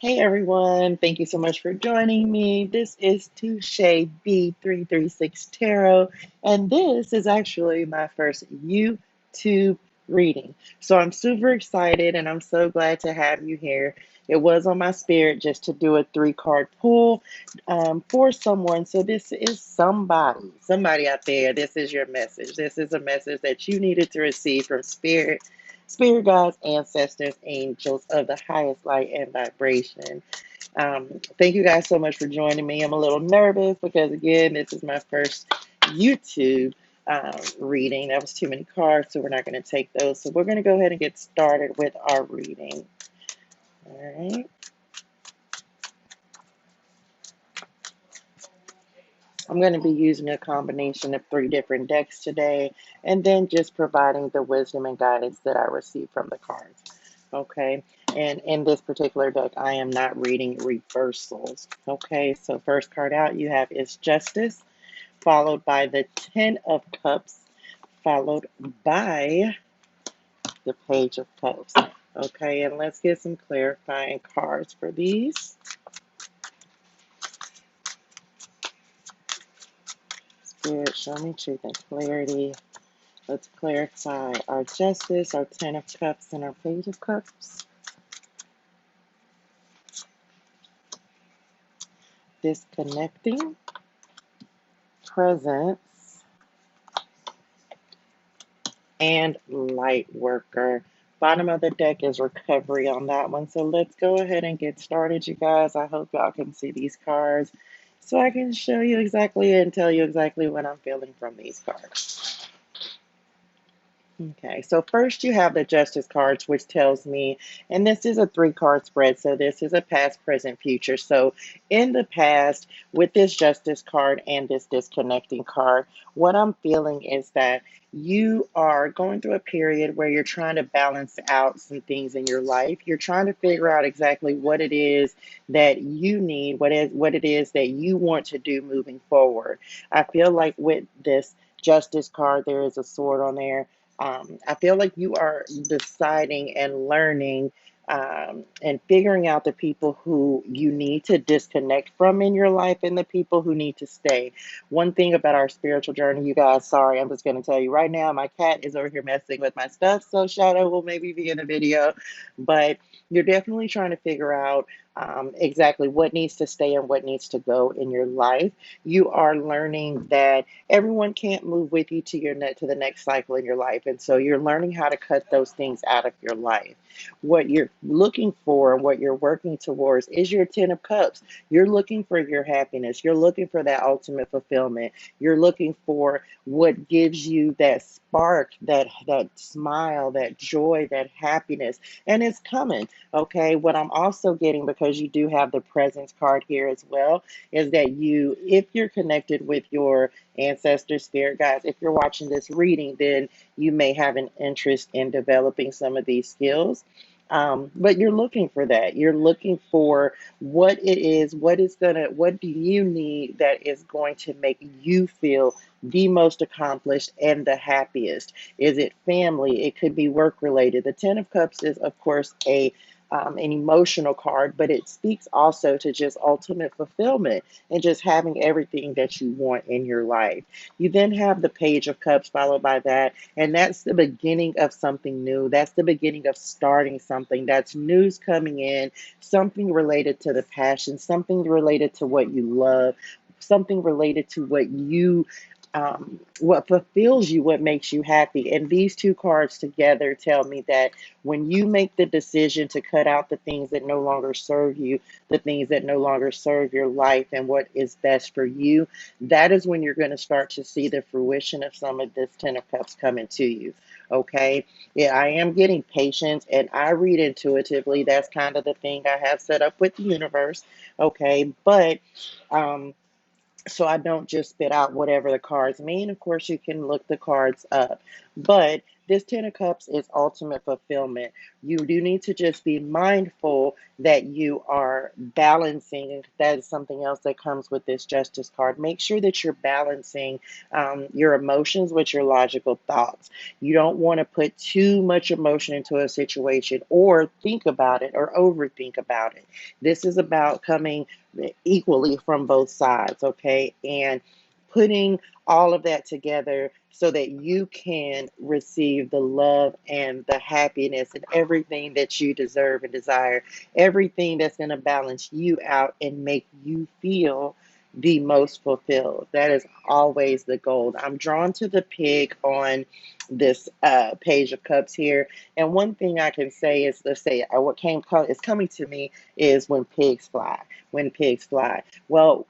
Hey everyone, thank you so much for joining me. This is ToShae Bee 336 Tarot, and this is actually my first YouTube reading. So I'm super excited and I'm so glad to have you here. It was on my spirit just to do a three-card pull for someone. So this is somebody out there. This is your message. This is a message that you needed to receive from spirit guides, ancestors, angels of the highest light and vibration. Thank you guys so much for joining me. I'm a little nervous because, again, this is my first YouTube reading. That was too many cards, so we're not going to take those. So we're going to go ahead and get started with our reading. All right. I'm going to be using a combination of three different decks today, and then just providing the wisdom and guidance that I received from the cards. Okay, and in this particular deck, I am not reading reversals. Okay, so first card out you have is Justice, followed by the Ten of Cups, followed by the Page of Cups. Okay, and let's get some clarifying cards for these. Spirit, show me truth and clarity. Let's clarify our Justice, our Ten of Cups, and our Page of Cups. Disconnecting, presence, and light worker. Bottom of the deck is recovery on that one. So let's go ahead and get started, you guys. I hope y'all can see these cards so I can show you exactly and tell you exactly what I'm feeling from these cards. Okay, so first you have the Justice cards, which tells me, and this is a three-card spread, so this is a past, present, future. So in the past, with this Justice card and this disconnecting card, what I'm feeling is that you are going through a period where you're trying to balance out some things in your life. You're trying to figure out exactly what it is that you need, what it is that you want to do moving forward. I feel like with this Justice card, there is a sword on there. I feel like you are deciding and learning and figuring out the people who you need to disconnect from in your life and the people who need to stay. One thing about our spiritual journey, you guys, sorry, I'm just going to tell you right now, my cat is over here messing with my stuff, so Shadow will maybe be in the video, but you're definitely trying to figure out exactly what needs to stay and what needs to go in your life. You are learning that everyone can't move with you to to the next cycle in your life, and so you're learning how to cut those things out of your life. What you're looking for and what you're working towards is your Ten of Cups. You're looking for your happiness. You're looking for that ultimate fulfillment. You're looking for what gives you that spark, that smile, that joy, that happiness, and it's coming. Okay, what I'm also getting, because you do have the presence card here as well, is that you, if you're connected with your ancestors, spirit guides, if you're watching this reading, then you may have an interest in developing some of these skills. But you're looking for that. You're looking for what it is, what do you need that is going to make you feel the most accomplished and the happiest? Is it family? It could be work related. The Ten of Cups is, of course, an emotional card, but it speaks also to just ultimate fulfillment and just having everything that you want in your life. You then have the Page of Cups followed by that, and that's the beginning of something new. That's the beginning of starting something. That's news coming in, something related to the passion, something related to what you love, something related to what fulfills you, what makes you happy. And these two cards together tell me that when you make the decision to cut out the things that no longer serve you, the things that no longer serve your life and what is best for you, that is when you're going to start to see the fruition of some of this Ten of Cups coming to you. Okay. Yeah, I am getting patience and I read intuitively. That's kind of the thing I have set up with the universe. Okay. But, so I don't just spit out whatever the cards mean. Of course, you can look the cards up. But this Ten of Cups is ultimate fulfillment. You do need to just be mindful that you are balancing. And that is something else that comes with this Justice card. Make sure that you're balancing your emotions with your logical thoughts. You don't want to put too much emotion into a situation or think about it or overthink about it. This is about coming equally from both sides, okay? And putting all of that together so that you can receive the love and the happiness and everything that you deserve and desire, everything that's going to balance you out and make you feel the most fulfilled. That is always the goal. I'm drawn to the pig on this page of cups here, and one thing I can say is, let's say what is coming to me is when pigs fly. When pigs fly. Well,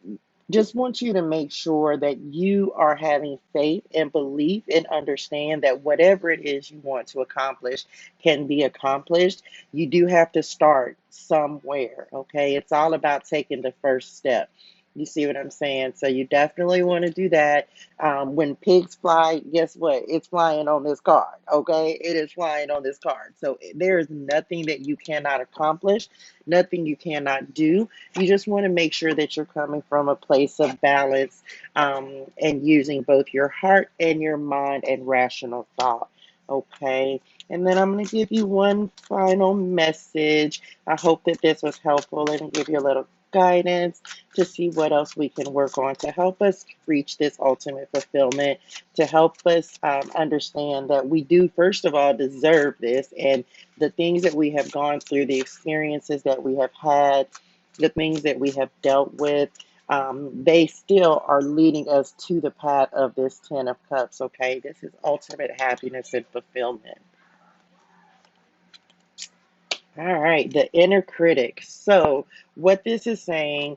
just want you to make sure that you are having faith and belief and understand that whatever it is you want to accomplish can be accomplished. You do have to start somewhere, okay? It's all about taking the first step. You see what I'm saying? So you definitely want to do that. When pigs fly, guess what? It's flying on this card, okay? It is flying on this card. So there is nothing that you cannot accomplish, nothing you cannot do. You just want to make sure that you're coming from a place of balance and using both your heart and your mind and rational thought. Okay. And then I'm going to give you one final message. I hope that this was helpful. Let me give you a little guidance to see what else we can work on to help us reach this ultimate fulfillment, to help us understand that we do, first of all, deserve this. And the things that we have gone through, the experiences that we have had, the things that we have dealt with, they still are leading us to the path of this Ten of Cups, okay? This is ultimate happiness and fulfillment. All right, the inner critic. So, what this is saying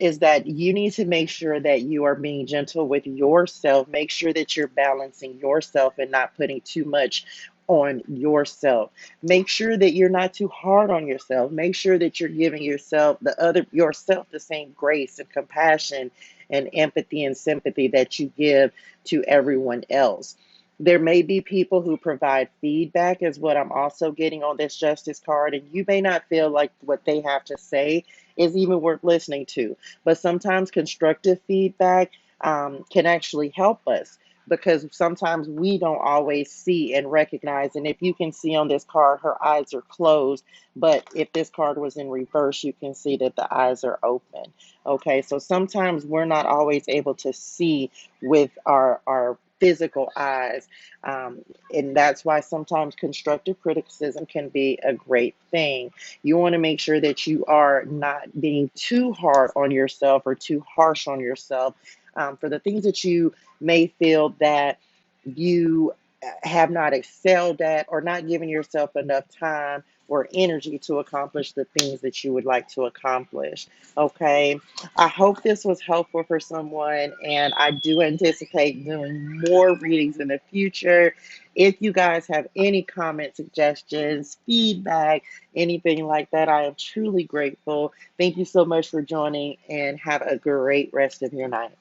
is that you need to make sure that you are being gentle with yourself. Make sure that you're balancing yourself and not putting too much on yourself. Make sure that you're not too hard on yourself. Make sure that you're giving yourself the same grace and compassion and empathy and sympathy that you give to everyone else. There may be people who provide feedback, is what I'm also getting on this justice card, and you may not feel like what they have to say is even worth listening to. But sometimes constructive feedback can actually help us because sometimes we don't always see and recognize. And if you can see on this card, her eyes are closed, but if this card was in reverse, you can see that the eyes are open. Okay, so sometimes we're not always able to see with our physical eyes. And that's why sometimes constructive criticism can be a great thing. You want to make sure that you are not being too hard on yourself or too harsh on yourself for the things that you may feel that you have not excelled at or not given yourself enough time or energy to accomplish the things that you would like to accomplish. Okay. I hope this was helpful for someone, and I do anticipate doing more readings in the future. If you guys have any comments, suggestions, feedback, anything like that, I am truly grateful. Thank you so much for joining, and have a great rest of your night.